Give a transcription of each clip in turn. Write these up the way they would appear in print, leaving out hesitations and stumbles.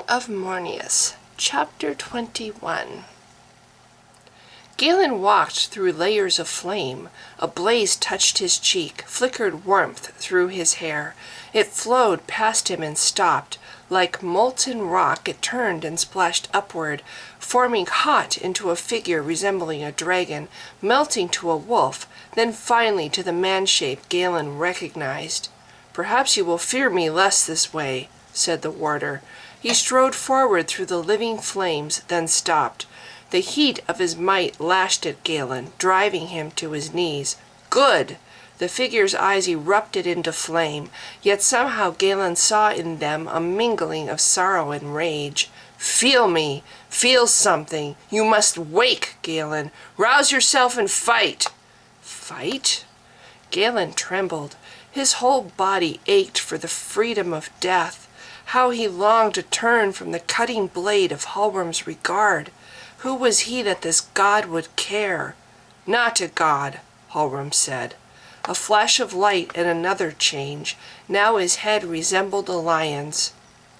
of Mornius, Chapter 21. Galen walked through layers of flame. A blaze touched his cheek, flickered warmth through his hair. It flowed past him and stopped. Like molten rock, it turned and splashed upward, forming hot into a figure resembling a dragon, melting to a wolf, then finally to the man-shape Galen recognized. "Perhaps you will fear me less this way," said the warder. He strode forward through the living flames, then stopped. The heat of his might lashed at Galen, driving him to his knees. "Good!" The figure's eyes erupted into flame, yet somehow Galen saw in them a mingling of sorrow and rage. "Feel me! Feel something! You must wake, Galen! Rouse yourself and fight!" Fight? Galen trembled. His whole body ached for the freedom of death. How he longed to turn from the cutting blade of Hallworm's regard. Who was he that this god would care? "Not a god," Hallworm said. A flash of light and another change. Now his head resembled a lion's.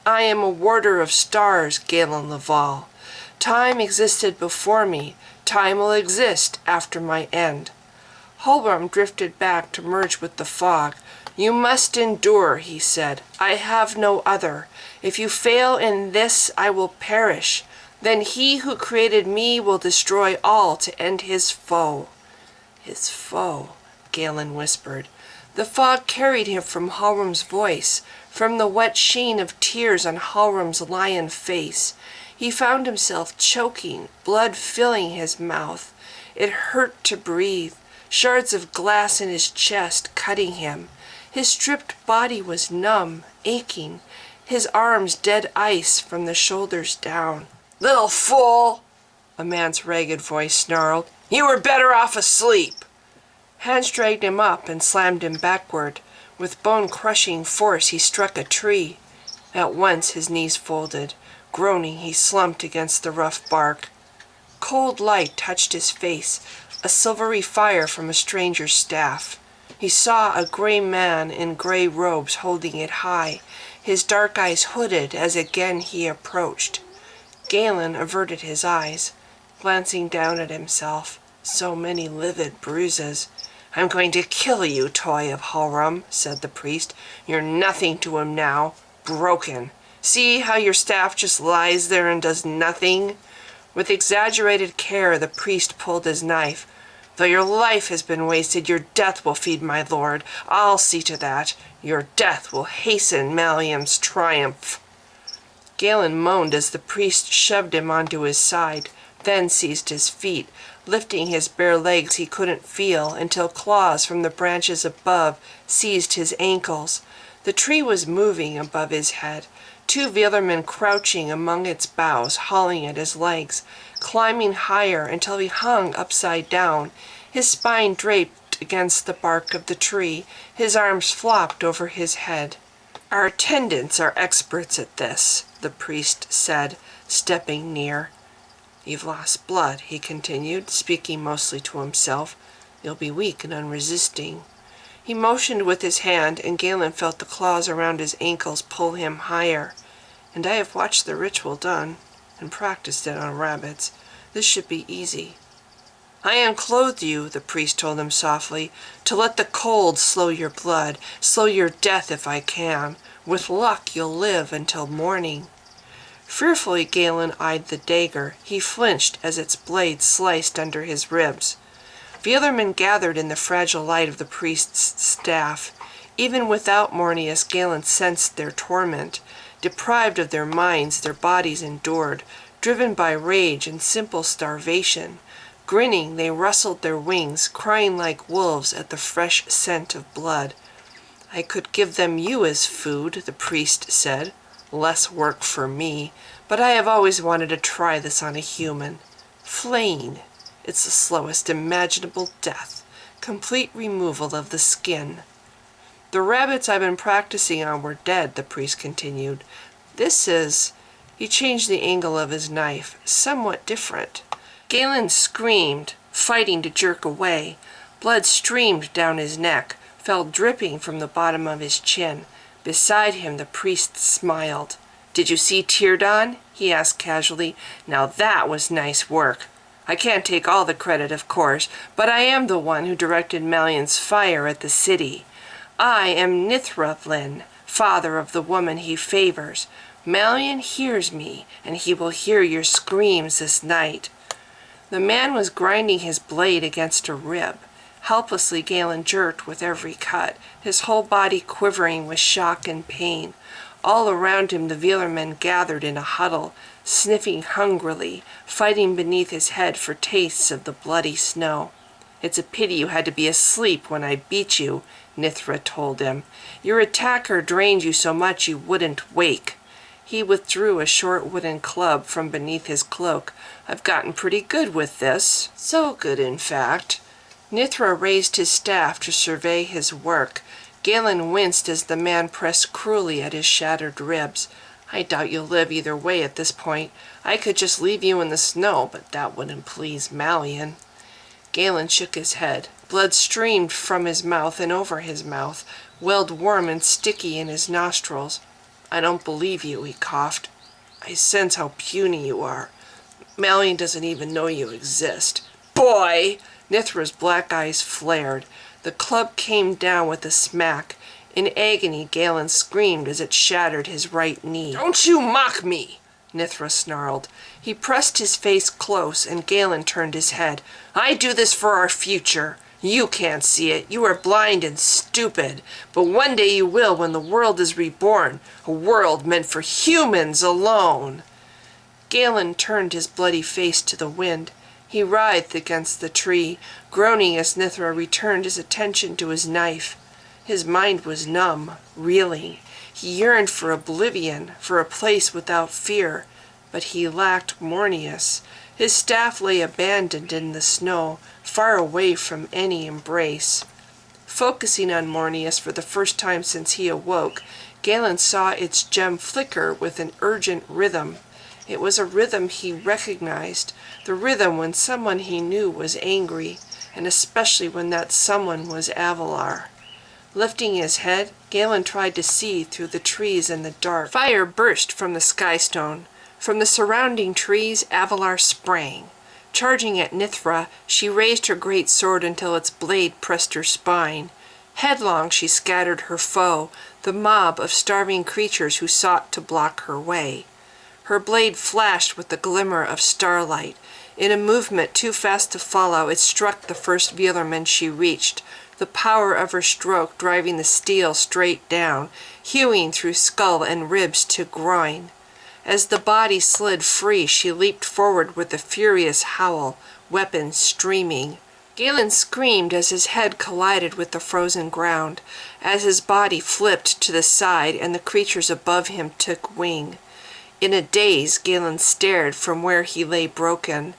"I am a warder of stars, Galen Laval. Time existed before me. Time will exist after my end." Hallworm drifted back to merge with the fog. "You must endure," he said. "I have no other. If you fail in this, I will perish. Then he who created me will destroy all to end his foe." "His foe," Galen whispered. The fog carried him from Hallworm's voice, from the wet sheen of tears on Hallworm's lion face. He found himself choking, blood filling his mouth. It hurt to breathe, shards of glass in his chest cutting him. His stripped body was numb, aching, his arms dead ice from the shoulders down. "Little fool!" a man's ragged voice snarled. "You were better off asleep!" Hands dragged him up and slammed him backward. With bone-crushing force he struck a tree. At once his knees folded. Groaning, he slumped against the rough bark. Cold light touched his face, a silvery fire from a stranger's staff. He saw a gray man in gray robes holding it high, his dark eyes hooded as again he approached. Galen averted his eyes, glancing down at himself. So many livid bruises. "I'm going to kill you, toy of Hallworm," said the priest. "You're nothing to him now. Broken. See how your staff just lies there and does nothing?" With exaggerated care the priest pulled his knife. "Though your life has been wasted, your death will feed my lord. I'll see to that. Your death will hasten Maliam's triumph." Galen moaned as the priest shoved him onto his side, then seized his feet, lifting his bare legs he couldn't feel until claws from the branches above seized his ankles. The tree was moving above his head, two Veelermen crouching among its boughs, hauling at his legs, climbing higher until he hung upside down, his spine draped against the bark of the tree, his arms flopped over his head. "Our attendants are experts at this," the priest said, stepping near. "You've lost blood," he continued, speaking mostly to himself. "You'll be weak and unresisting." He motioned with his hand, and Galen felt the claws around his ankles pull him higher. "And I have watched the ritual done, and practiced it on rabbits. This should be easy." "I unclothed you," the priest told him softly, "to let the cold slow your blood, slow your death if I can. With luck you'll live until morning." Fearfully Galen eyed the dagger. He flinched as its blade sliced under his ribs. Veelermen gathered in the fragile light of the priest's staff. Even without Mornius, Galen sensed their torment. Deprived of their minds, their bodies endured, driven by rage and simple starvation. Grinning, they rustled their wings, crying like wolves at the fresh scent of blood. "I could give them you as food," the priest said. "Less work for me, but I have always wanted to try this on a human. Flaying. It's the slowest imaginable death. Complete removal of the skin." "The rabbits I've been practicing on were dead," the priest continued. "This is," he changed the angle of his knife, "somewhat different." Galen screamed, fighting to jerk away. Blood streamed down his neck, fell dripping from the bottom of his chin. Beside him the priest smiled. "Did you see Teardon?" he asked casually. "Now that was nice work. I can't take all the credit, of course, but I am the one who directed Malion's fire at the city. I am Nithravlin, father of the woman he favors. Malion hears me, and he will hear your screams this night." The man was grinding his blade against a rib. Helplessly Galen jerked with every cut, his whole body quivering with shock and pain. All around him the Veelermen gathered in a huddle, sniffing hungrily, fighting beneath his head for tastes of the bloody snow. "It's a pity you had to be asleep when I beat you," Nithra told him. "Your attacker drained you so much you wouldn't wake." He withdrew a short wooden club from beneath his cloak. "I've gotten pretty good with this. So good, in fact." Nithra raised his staff to survey his work. Galen winced as the man pressed cruelly at his shattered ribs. "I doubt you'll live either way at this point. I could just leave you in the snow, but that wouldn't please Malion." Galen shook his head. Blood streamed from his mouth and over his mouth, welled warm and sticky in his nostrils. "I don't believe you," he coughed. "I sense how puny you are. Malion doesn't even know you exist." "Boy!" Nithra's black eyes flared. The club came down with a smack. In agony, Galen screamed as it shattered his right knee. "Don't you mock me!" Nithra snarled. He pressed his face close, and Galen turned his head. "I do this for our future. You can't see it. You are blind and stupid. But one day you will when the world is reborn. A world meant for humans alone." Galen turned his bloody face to the wind. He writhed against the tree, groaning as Nithra returned his attention to his knife. His mind was numb, reeling. He yearned for oblivion, for a place without fear. But he lacked Mornius. His staff lay abandoned in the snow, far away from any embrace. Focusing on Mornius for the first time since he awoke, Galen saw its gem flicker with an urgent rhythm. It was a rhythm he recognized, the rhythm when someone he knew was angry, and especially when that someone was Avalar. Lifting his head, Galen tried to see through the trees in the dark. Fire burst from the skystone. From the surrounding trees, Avalar sprang. Charging at Nithra, she raised her great sword until its blade pressed her spine. Headlong she scattered her foe, the mob of starving creatures who sought to block her way. Her blade flashed with the glimmer of starlight. In a movement too fast to follow, it struck the first Veelerman she reached, the power of her stroke driving the steel straight down, hewing through skull and ribs to groin. As the body slid free, she leaped forward with a furious howl, weapon streaming. Galen screamed as his head collided with the frozen ground, as his body flipped to the side and the creatures above him took wing. In a daze, Galen stared from where he lay broken.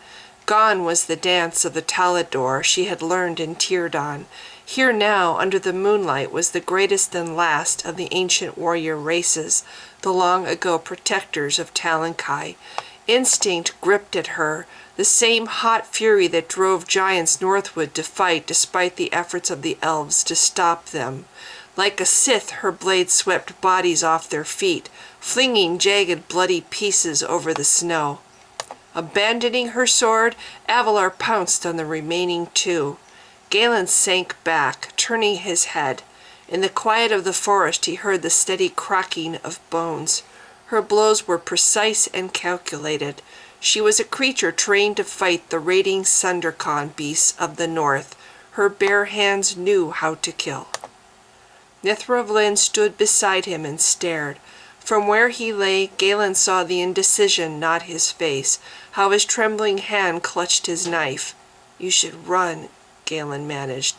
Gone was the dance of the Talador she had learned in Teardon. Here now, under the moonlight, was the greatest and last of the ancient warrior races, the long-ago protectors of Talankai. Instinct gripped at her, the same hot fury that drove giants northward to fight despite the efforts of the elves to stop them. Like a scythe, her blade swept bodies off their feet, flinging jagged, bloody pieces over the snow. Abandoning her sword, Avalar pounced on the remaining two. Galen sank back, turning his head. In the quiet of the forest he heard the steady cracking of bones. Her blows were precise and calculated. She was a creature trained to fight the raiding Sundercon beasts of the north. Her bare hands knew how to kill. Nithravlin stood beside him and stared. From where he lay, Galen saw the indecision knot his face, how his trembling hand clutched his knife. "You should run," Galen managed.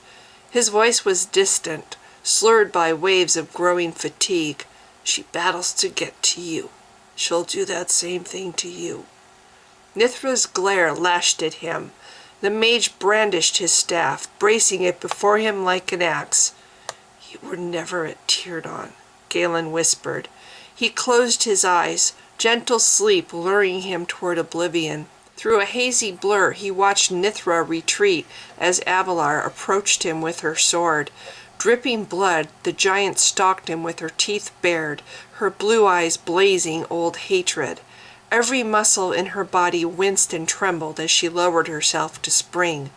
His voice was distant, slurred by waves of growing fatigue. "She battles to get to you. She'll do that same thing to you." Nithra's glare lashed at him. The mage brandished his staff, bracing it before him like an axe. "You were never at Teardon," Galen whispered. He closed his eyes, gentle sleep luring him toward oblivion. Through a hazy blur he watched Nithra retreat as Avalar approached him with her sword. Dripping blood, the giant stalked him with her teeth bared, her blue eyes blazing old hatred. Every muscle in her body winced and trembled as she lowered herself to spring.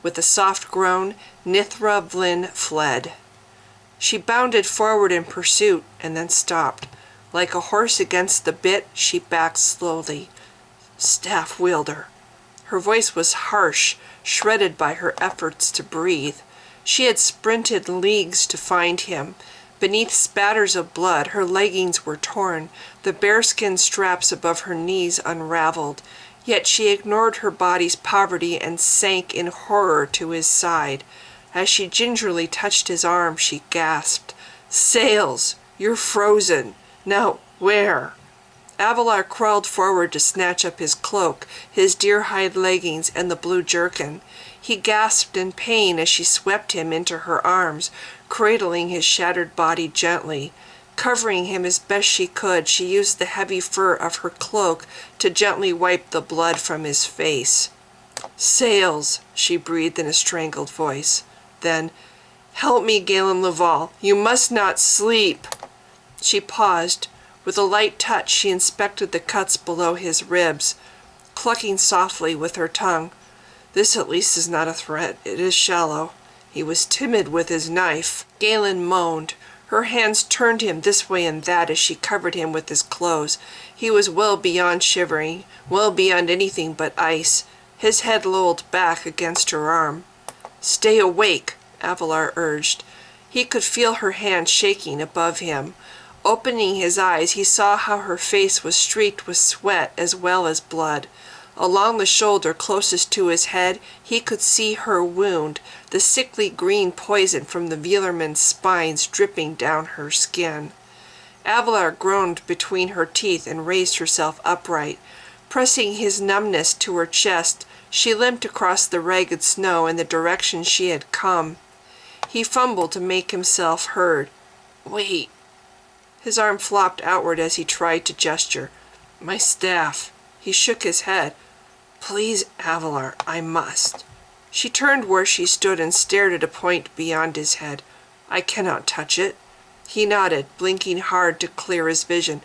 With a soft groan, Nithra Vlin fled. She bounded forward in pursuit and then stopped. Like a horse against the bit, she backed slowly. Staff wielder. Her voice was harsh, shredded by her efforts to breathe. She had sprinted leagues to find him. Beneath spatters of blood, her leggings were torn, the bearskin straps above her knees unraveled. Yet she ignored her body's poverty and sank in horror to his side. As she gingerly touched his arm, she gasped, "Sails! You're frozen! Now, where?" Avalar crawled forward to snatch up his cloak, his deer-hide leggings, and the blue jerkin. He gasped in pain as she swept him into her arms, cradling his shattered body gently. Covering him as best she could, she used the heavy fur of her cloak to gently wipe the blood from his face. "Sails," she breathed in a strangled voice. Then, "Help me, Galen Laval. You must not sleep." She paused. With a light touch, she inspected the cuts below his ribs, clucking softly with her tongue. "This at least is not a threat. It is shallow. He was timid with his knife." Galen moaned. Her hands turned him this way and that as she covered him with his clothes. He was well beyond shivering, well beyond anything but ice. His head lolled back against her arm. "Stay awake," Avalar urged. He could feel her hand shaking above him. Opening his eyes, he saw how her face was streaked with sweat as well as blood. Along the shoulder closest to his head, he could see her wound, the sickly green poison from the Velerman's spines dripping down her skin. Avalar groaned between her teeth and raised herself upright. Pressing his numbness to her chest, she limped across the ragged snow in the direction she had come. He fumbled to make himself heard. "Wait." His arm flopped outward as he tried to gesture. "My staff." He shook his head. "Please, Avalar, I must." She turned where she stood and stared at a point beyond his head. "I cannot touch it." He nodded, blinking hard to clear his vision.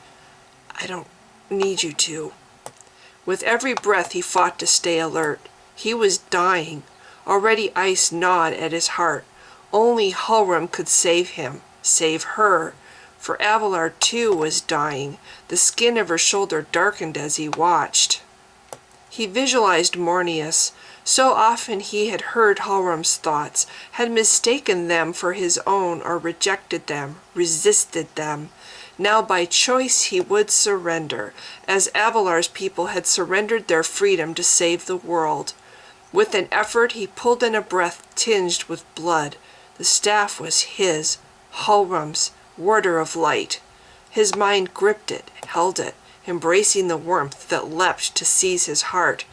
"I don't need you to." With every breath he fought to stay alert. He was dying. Already ice gnawed at his heart. Only Halram could save him, save her. For Avalar too was dying. The skin of her shoulder darkened as he watched. He visualized Mornius. So often he had heard Halram's thoughts, had mistaken them for his own or rejected them, resisted them. Now by choice he would surrender, as Avalar's people had surrendered their freedom to save the world. With an effort he pulled in a breath tinged with blood. The staff was his, Halram's, warder of light. His mind gripped it, held it, embracing the warmth that leapt to seize his heart.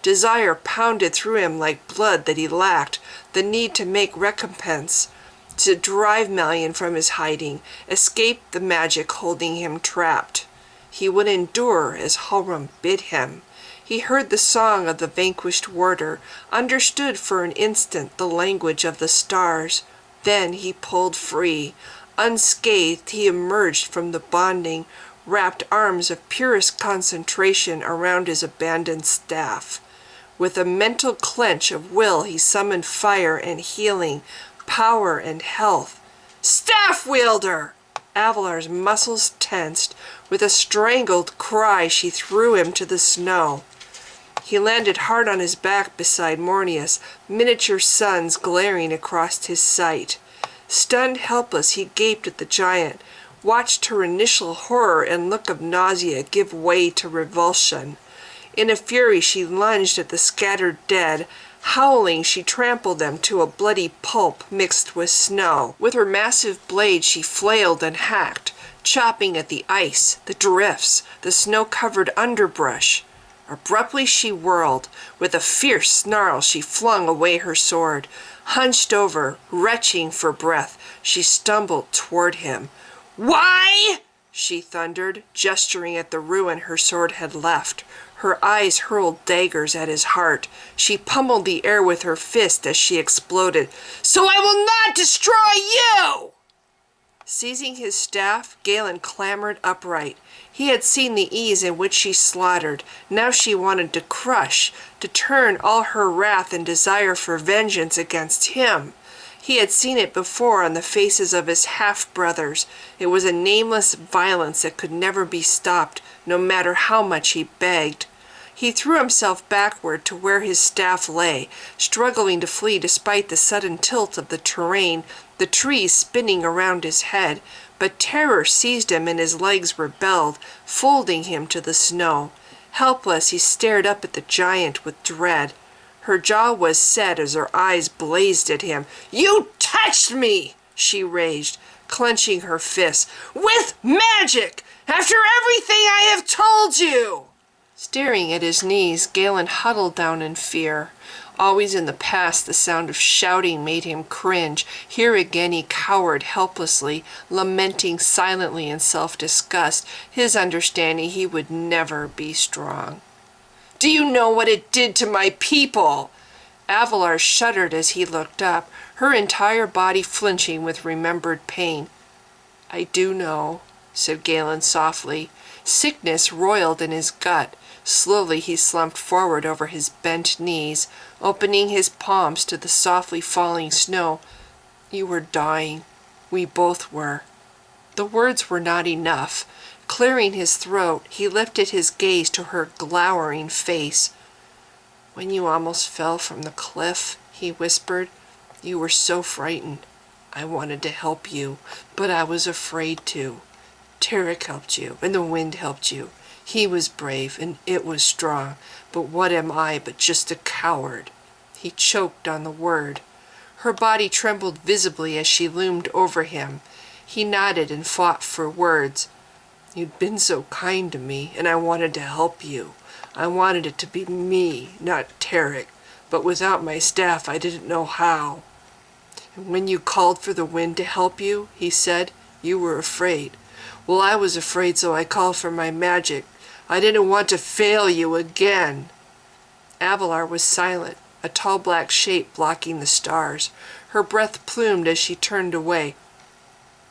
Desire pounded through him like blood that he lacked, the need to make recompense, to drive Malian from his hiding, escape the magic holding him trapped. He would endure as Halram bid him. He heard the song of the vanquished warder, understood for an instant the language of the stars. Then he pulled free. Unscathed, he emerged from the bonding, wrapped arms of purest concentration around his abandoned staff. With a mental clench of will, he summoned fire and healing, power and health. "Staff wielder!" Avalar's muscles tensed. With a strangled cry, she threw him to the snow. He landed hard on his back beside Mornius, miniature suns glaring across his sight. Stunned helpless, he gaped at the giant, watched her initial horror and look of nausea give way to revulsion. In a fury, she lunged at the scattered dead. Howling, she trampled them to a bloody pulp mixed with snow. With her massive blade, she flailed and hacked, chopping at the ice, the drifts, the snow-covered underbrush. Abruptly she whirled. With a fierce snarl, she flung away her sword. Hunched over, retching for breath, she stumbled toward him. "Why?" she thundered, gesturing at the ruin her sword had left. Her eyes hurled daggers at his heart. She pummeled the air with her fist as she exploded. "So I will not destroy you!" Seizing his staff, Galen clambered upright. He had seen the ease in which she slaughtered. Now she wanted to crush, to turn all her wrath and desire for vengeance against him. He had seen it before on the faces of his half-brothers. It was a nameless violence that could never be stopped, no matter how much he begged. He threw himself backward to where his staff lay, struggling to flee despite the sudden tilt of the terrain, the trees spinning around his head. But terror seized him and his legs rebelled, folding him to the snow. Helpless, he stared up at the giant with dread. Her jaw was set as her eyes blazed at him. "You touched me!" she raged, clenching her fists. "With magic! After everything I have told you!" Staring at his knees, Galen huddled down in fear. Always in the past, the sound of shouting made him cringe. Here again he cowered helplessly, lamenting silently in self-disgust, his understanding he would never be strong. "Do you know what it did to my people?" Avalar shuddered as he looked up, her entire body flinching with remembered pain. "I do know," said Galen softly. Sickness roiled in his gut. Slowly he slumped forward over his bent knees, opening his palms to the softly falling snow. "You were dying. We both were." The words were not enough. Clearing his throat, he lifted his gaze to her glowering face. "When you almost fell from the cliff," he whispered, "you were so frightened. I wanted to help you, but I was afraid to. Tarek helped you, and the wind helped you. He was brave, and it was strong, but what am I but just a coward?" He choked on the word. Her body trembled visibly as she loomed over him. He nodded and fought for words. "You'd been so kind to me, and I wanted to help you. I wanted it to be me, not Tarek, but without my staff I didn't know how. And when you called for the wind to help you," he said, "you were afraid. Well, I was afraid, so I called for my magic. I didn't want to fail you again." Avalar was silent, a tall black shape blocking the stars. Her breath plumed as she turned away.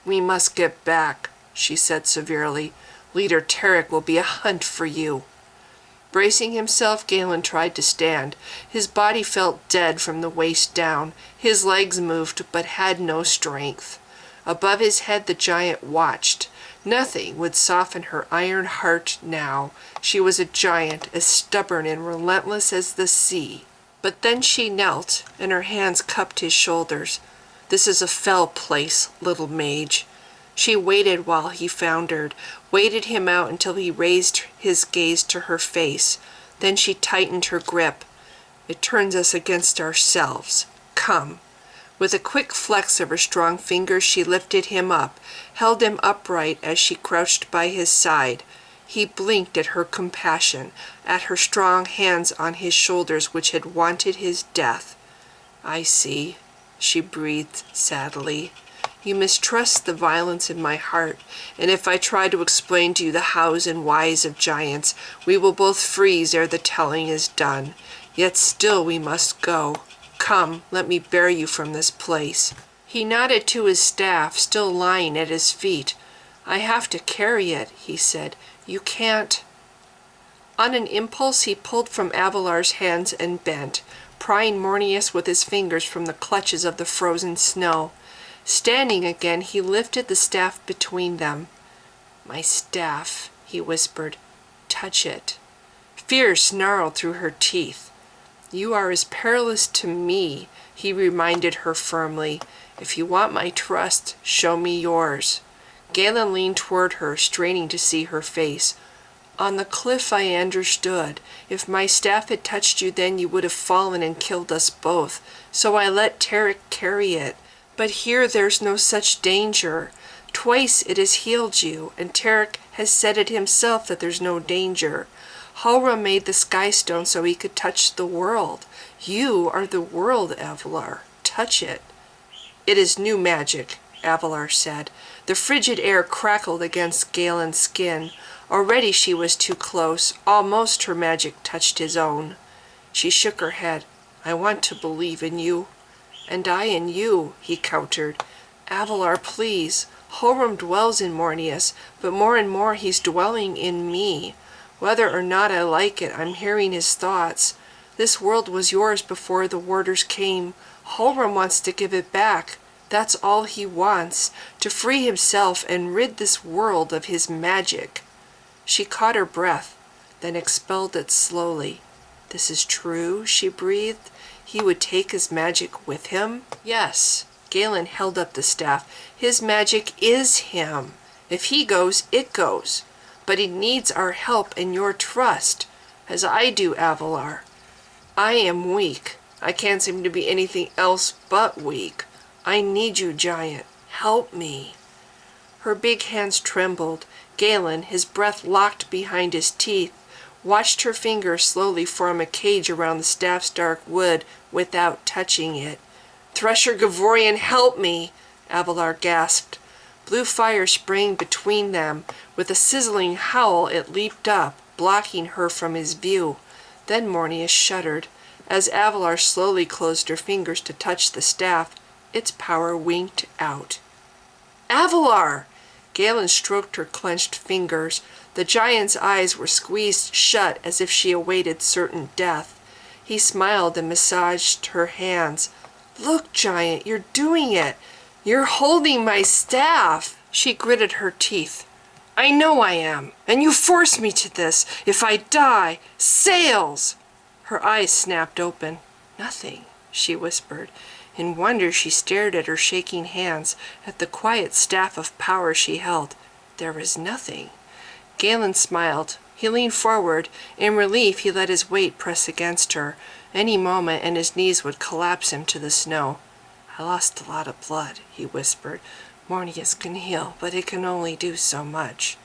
"We must get back," she said severely. "Leader Tarek will be a hunt for you." Bracing himself, Galen tried to stand. His body felt dead from the waist down. His legs moved, but had no strength. Above his head the giant watched. Nothing would soften her iron heart now. She was a giant, as stubborn and relentless as the sea. But then she knelt, and her hands cupped his shoulders. "This is a fell place, little mage." She waited while he foundered, waited him out until he raised his gaze to her face. Then she tightened her grip. "It turns us against ourselves. Come." With a quick flex of her strong fingers, she lifted him up, held him upright as she crouched by his side. He blinked at her compassion, at her strong hands on his shoulders which had wanted his death. "I see," she breathed sadly. "You mistrust the violence in my heart, and if I try to explain to you the hows and whys of giants, we will both freeze ere the telling is done. Yet still we must go. Come, let me bear you from this place." He nodded to his staff, still lying at his feet. "I have to carry it," he said. "You can't." On an impulse he pulled from Avalar's hands and bent, prying Mornius with his fingers from the clutches of the frozen snow. Standing again, he lifted the staff between them. "My staff," he whispered. "Touch it." Fear snarled through her teeth. "You are as perilous to me," he reminded her firmly. "If you want my trust, show me yours." Galen leaned toward her, straining to see her face. "On the cliff I understood. If my staff had touched you then, you would have fallen and killed us both. So I let Tarek carry it. But here there's no such danger. Twice it has healed you, and Tarek has said it himself that there's no danger. Halra made the sky stone so he could touch the world. You are the world, Avalar. Touch it." "It is new magic," Avalar said. The frigid air crackled against Galen's skin. Already she was too close. Almost her magic touched his own. She shook her head. I want to believe in you. And I in you, he countered. Avalar, please. Horum dwells in Mornius, but more and more he's dwelling in me. Whether or not I like it, I'm hearing his thoughts. This world was yours before the warders came. Horum wants to give it back. That's all he wants, to free himself and rid this world of his magic. She caught her breath, then expelled it slowly. This is true, she breathed. He would take his magic with him? Yes. Galen held up the staff. His magic is him. If he goes, it goes. But he needs our help and your trust, as I do, Avalar. I am weak. I can't seem to be anything else but weak. I need you, giant. Help me. Her big hands trembled. Galen, his breath locked behind his teeth, watched her fingers slowly form a cage around the staff's dark wood without touching it. Thresher Gavorian, help me, Avalar gasped. Blue fire sprang between them. With a sizzling howl, it leaped up, blocking her from his view. Then Mornius shuddered. As Avalar slowly closed her fingers to touch the staff, its power winked out. Avalar! Galen stroked her clenched fingers. The giant's eyes were squeezed shut as if she awaited certain death. He smiled and massaged her hands. Look, giant, you're doing it. You're holding my staff. She gritted her teeth. I know I am, and you forced me to this. If I die, sails! Her eyes snapped open. Nothing, she whispered. In wonder she stared at her shaking hands, at the quiet staff of power she held. There was nothing. Galen smiled. He leaned forward. In relief, he let his weight press against her. Any moment, and his knees would collapse him to the snow. I lost a lot of blood, he whispered. Mornius can heal, but it can only do so much.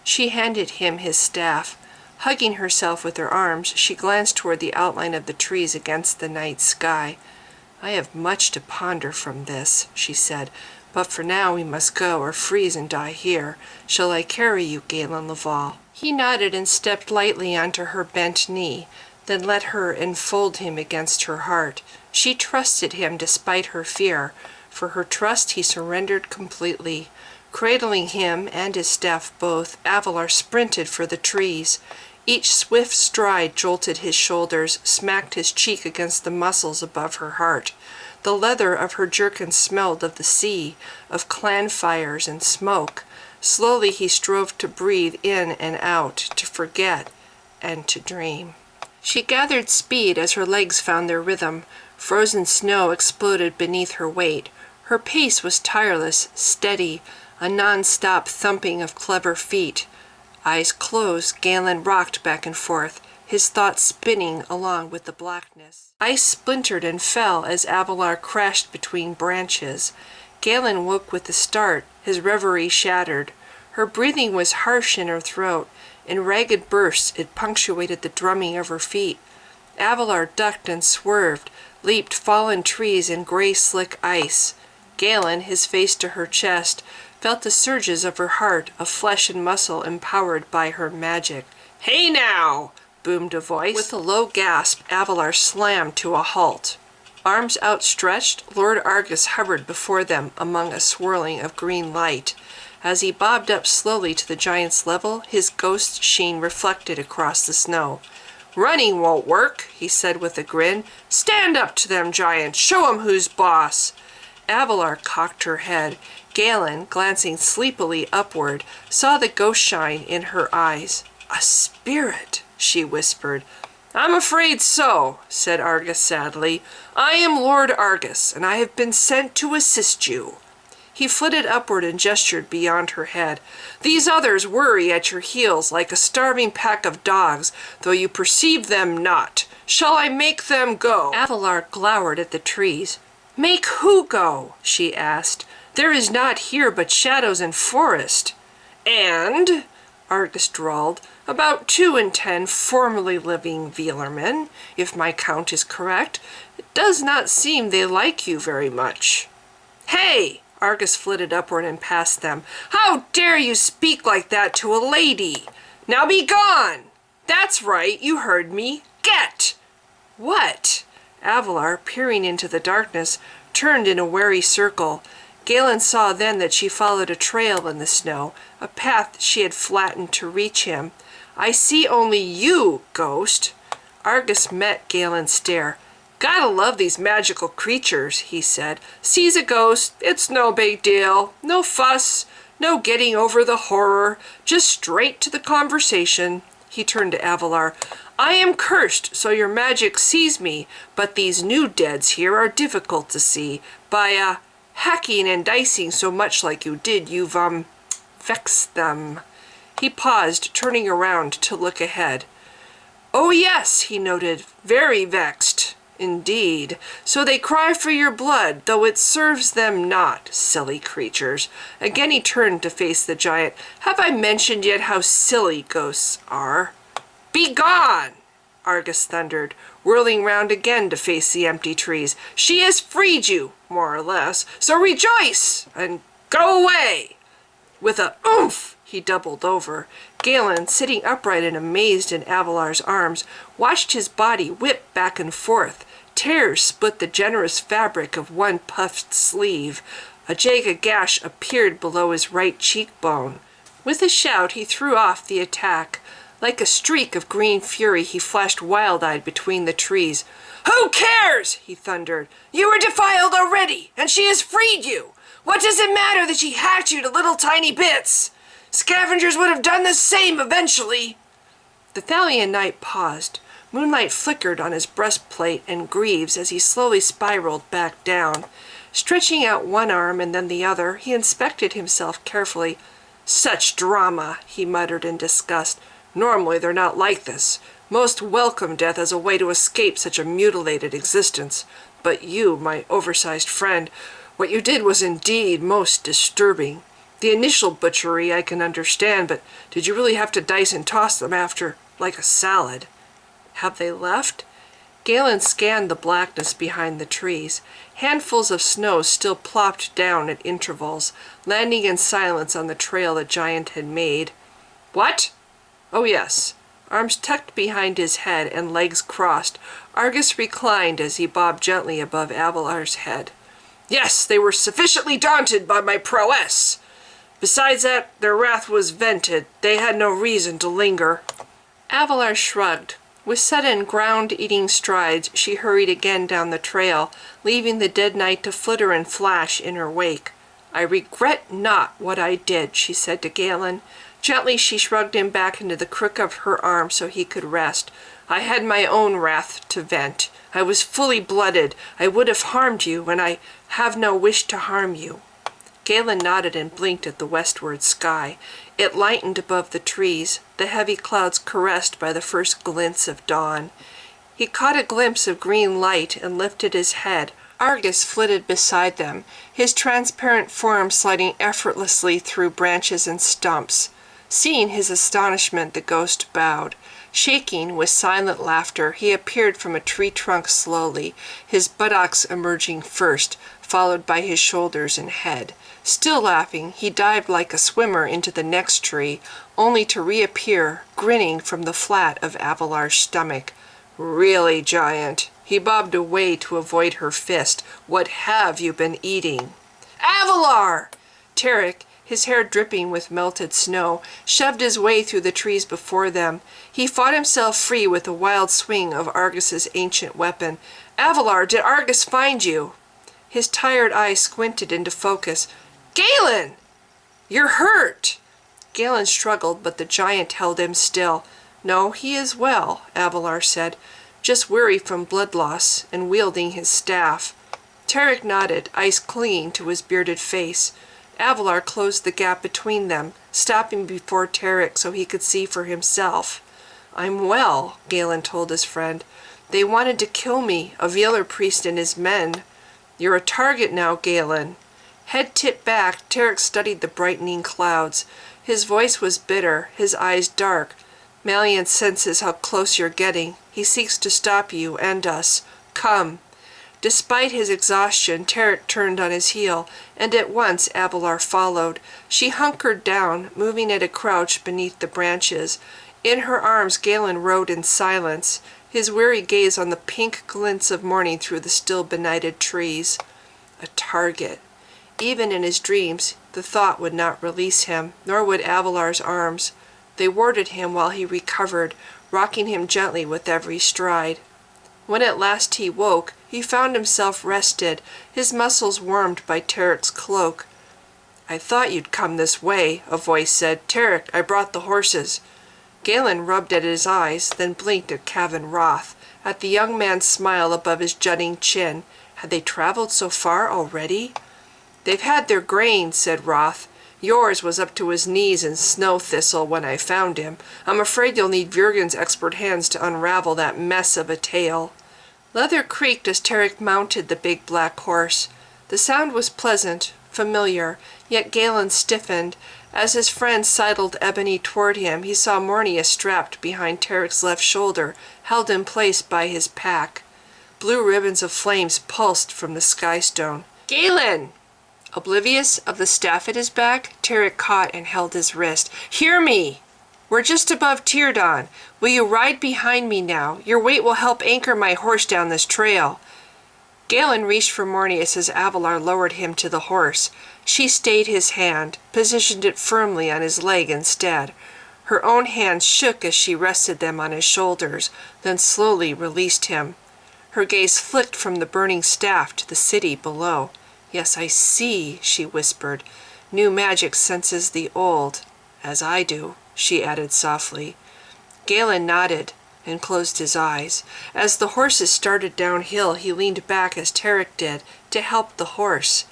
She handed him his staff. Hugging herself with her arms, she glanced toward the outline of the trees against the night sky. I have much to ponder from this, she said, but for now we must go or freeze and die here. Shall I carry you, Galen Laval? He nodded and stepped lightly onto her bent knee, then let her enfold him against her heart. She trusted him despite her fear. For her trust he surrendered completely. Cradling him and his staff both, Avalar sprinted for the trees. Each swift stride jolted his shoulders, smacked his cheek against the muscles above her heart. The leather of her jerkin smelled of the sea, of clan fires and smoke. Slowly he strove to breathe in and out, to forget, and to dream. She gathered speed as her legs found their rhythm. Frozen snow exploded beneath her weight. Her pace was tireless, steady, a non-stop thumping of clever feet. Eyes closed, Galen rocked back and forth, his thoughts spinning along with the blackness. Ice splintered and fell as Avalar crashed between branches. Galen woke with a start, his reverie shattered. Her breathing was harsh in her throat. In ragged bursts it punctuated the drumming of her feet. Avalar ducked and swerved, leaped fallen trees and gray slick ice. Galen, his face to her chest, felt the surges of her heart, of flesh and muscle empowered by her magic. Hey now! Boomed a voice. With a low gasp, Avalar slammed to a halt. Arms outstretched, Lord Argus hovered before them among a swirling of green light. As he bobbed up slowly to the giant's level, his ghost sheen reflected across the snow. Running won't work, he said with a grin. Stand up to them, giant. Show 'em who's boss. Avalar cocked her head. Galen, glancing sleepily upward, saw the ghost shine in her eyes. A spirit, she whispered. I'm afraid so, said Argus sadly. I am Lord Argus, and I have been sent to assist you. He flitted upward and gestured beyond her head. These others worry at your heels like a starving pack of dogs, though you perceive them not. Shall I make them go? Avalar glowered at the trees. Make who go? She asked. There is naught here but shadows and forest. And, Argus drawled, about 2 in 10 formerly living Veelermen, if my count is correct. It does not seem they like you very much. Hey! Argus flitted upward and past them. "How dare you speak like that to a lady? Now be gone!" "That's right, you heard me. Get!" "What?" Avalar, peering into the darkness, turned in a wary circle. Galen saw then that she followed a trail in the snow, a path she had flattened to reach him. "I see only you, ghost." Argus met Galen's stare. "Gotta love these magical creatures," he said. "Sees a ghost, it's no big deal. No fuss, no getting over the horror, just straight to the conversation." He turned to Avalar. "I am cursed, so your magic sees me, but these new deads here are difficult to see. By, hacking and dicing so much like you did, you've, vexed them." He paused, turning around to look ahead. "Oh yes," he noted, "very vexed. Indeed. So they cry for your blood, though it serves them not, silly creatures." Again he turned to face the giant. "Have I mentioned yet how silly ghosts are?" "Be gone!" Argus thundered, whirling round again to face the empty trees. "She has freed you, more or less, so rejoice and go away!" With a oomph, he doubled over. Galen, sitting upright and amazed in Avalar's arms, watched his body whip back and forth. Tears split the generous fabric of one puffed sleeve. A jagged gash appeared below his right cheekbone. With a shout, he threw off the attack. Like a streak of green fury, he flashed wild-eyed between the trees. "Who cares?" he thundered. "You were defiled already, and she has freed you. What does it matter that she hacked you to little tiny bits? Scavengers would have done the same eventually." The Thalian knight paused. Moonlight flickered on his breastplate and greaves as he slowly spiraled back down. Stretching out one arm and then the other, he inspected himself carefully. "Such drama," he muttered in disgust. "Normally they're not like this. Most welcome death as a way to escape such a mutilated existence. But you, my oversized friend, what you did was indeed most disturbing. The initial butchery I can understand, but did you really have to dice and toss them after, like a salad?" "Have they left?" Galen scanned the blackness behind the trees. Handfuls of snow still plopped down at intervals, landing in silence on the trail the giant had made. "What?" "Oh yes." Arms tucked behind his head and legs crossed, Argus reclined as he bobbed gently above Avalar's head. "Yes, they were sufficiently daunted by my prowess. Besides that, their wrath was vented. They had no reason to linger." Avalar shrugged. With sudden ground-eating strides, she hurried again down the trail, leaving the dead knight to flitter and flash in her wake. "I regret not what I did," she said to Galen. Gently she shrugged him back into the crook of her arm so he could rest. "I had my own wrath to vent. I was fully blooded. I would have harmed you, and I have no wish to harm you." Galen nodded and blinked at the westward sky. It lightened above the trees, the heavy clouds caressed by the first glints of dawn. He caught a glimpse of green light and lifted his head. Argus flitted beside them, his transparent form sliding effortlessly through branches and stumps. Seeing his astonishment, the ghost bowed. Shaking with silent laughter, he appeared from a tree trunk slowly, his buttocks emerging first, followed by his shoulders and head. Still laughing, he dived like a swimmer into the next tree, only to reappear, grinning from the flat of Avalar's stomach. "Really, giant." He bobbed away to avoid her fist. "What have you been eating?" "Avalar!" Tarek, his hair dripping with melted snow, shoved his way through the trees before them. He fought himself free with a wild swing of Argus's ancient weapon. "Avalar, did Argus find you?" His tired eyes squinted into focus. "Galen! You're hurt!" Galen struggled, but the giant held him still. "No, he is well," Avalar said, "just weary from blood loss and wielding his staff." Tarek nodded, ice clinging to his bearded face. Avalar closed the gap between them, stopping before Tarek so he could see for himself. "I'm well," Galen told his friend. "They wanted to kill me, a Velar priest and his men." "You're a target now, Galen." Head tipped back, Tarek studied the brightening clouds. His voice was bitter, his eyes dark. "Malian senses how close you're getting. He seeks to stop you and us. Come." Despite his exhaustion, Tarik turned on his heel, and at once Avalar followed. She hunkered down, moving at a crouch beneath the branches. In her arms Galen rode in silence, his weary gaze on the pink glints of morning through the still benighted trees. A target. Even in his dreams, the thought would not release him, nor would Avalar's arms. They warded him while he recovered, rocking him gently with every stride. When at last he woke, he found himself rested, his muscles warmed by Tarik's cloak. "I thought you'd come this way," a voice said. "Tarik, I brought the horses." Galen rubbed at his eyes, then blinked at Kavin Roth, at the young man's smile above his jutting chin. Had they traveled so far already? "They've had their grain," said Roth. "Yours was up to his knees in snow thistle when I found him. I'm afraid you'll need Virgin's expert hands to unravel that mess of a tale." Leather creaked as Tarik mounted the big black horse. The sound was pleasant, familiar, yet Galen stiffened. As his friend sidled Ebony toward him, he saw Mornius strapped behind Tarik's left shoulder, held in place by his pack. Blue ribbons of flames pulsed from the skystone. "Galen!" Oblivious of the staff at his back, Tarik caught and held his wrist. "Hear me! We're just above Teardon. Will you ride behind me now? Your weight will help anchor my horse down this trail." Galen reached for Mornius as Avalar lowered him to the horse. She stayed his hand, positioned it firmly on his leg instead. Her own hands shook as she rested them on his shoulders, then slowly released him. Her gaze flicked from the burning staff to the city below. "Yes, I see," she whispered. "New magic senses the old, as I do," she added softly. Galen nodded and closed his eyes. As the horses started downhill, he leaned back as Tarik did, to help the horse.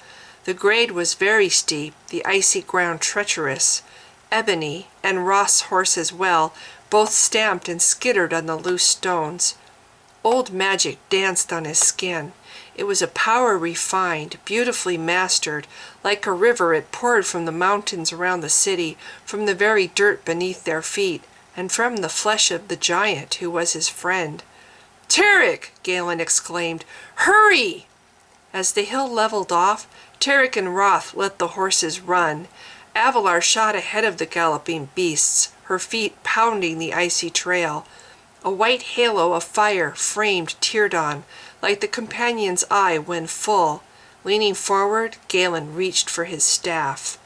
The grade was very steep, the icy ground treacherous. Ebony, and Roth's horse as well, both stamped and skittered on the loose stones. Old magic danced on his skin. It was a power refined, beautifully mastered. Like a river, it poured from the mountains around the city, from the very dirt beneath their feet, and from the flesh of the giant who was his friend. "Tarik!" Galen exclaimed. "Hurry!" As the hill leveled off, Tarik and Roth let the horses run. Avalar shot ahead of the galloping beasts, her feet pounding the icy trail. A white halo of fire framed Teardon, like the companion's eye when full. Leaning forward, Galen reached for his staff.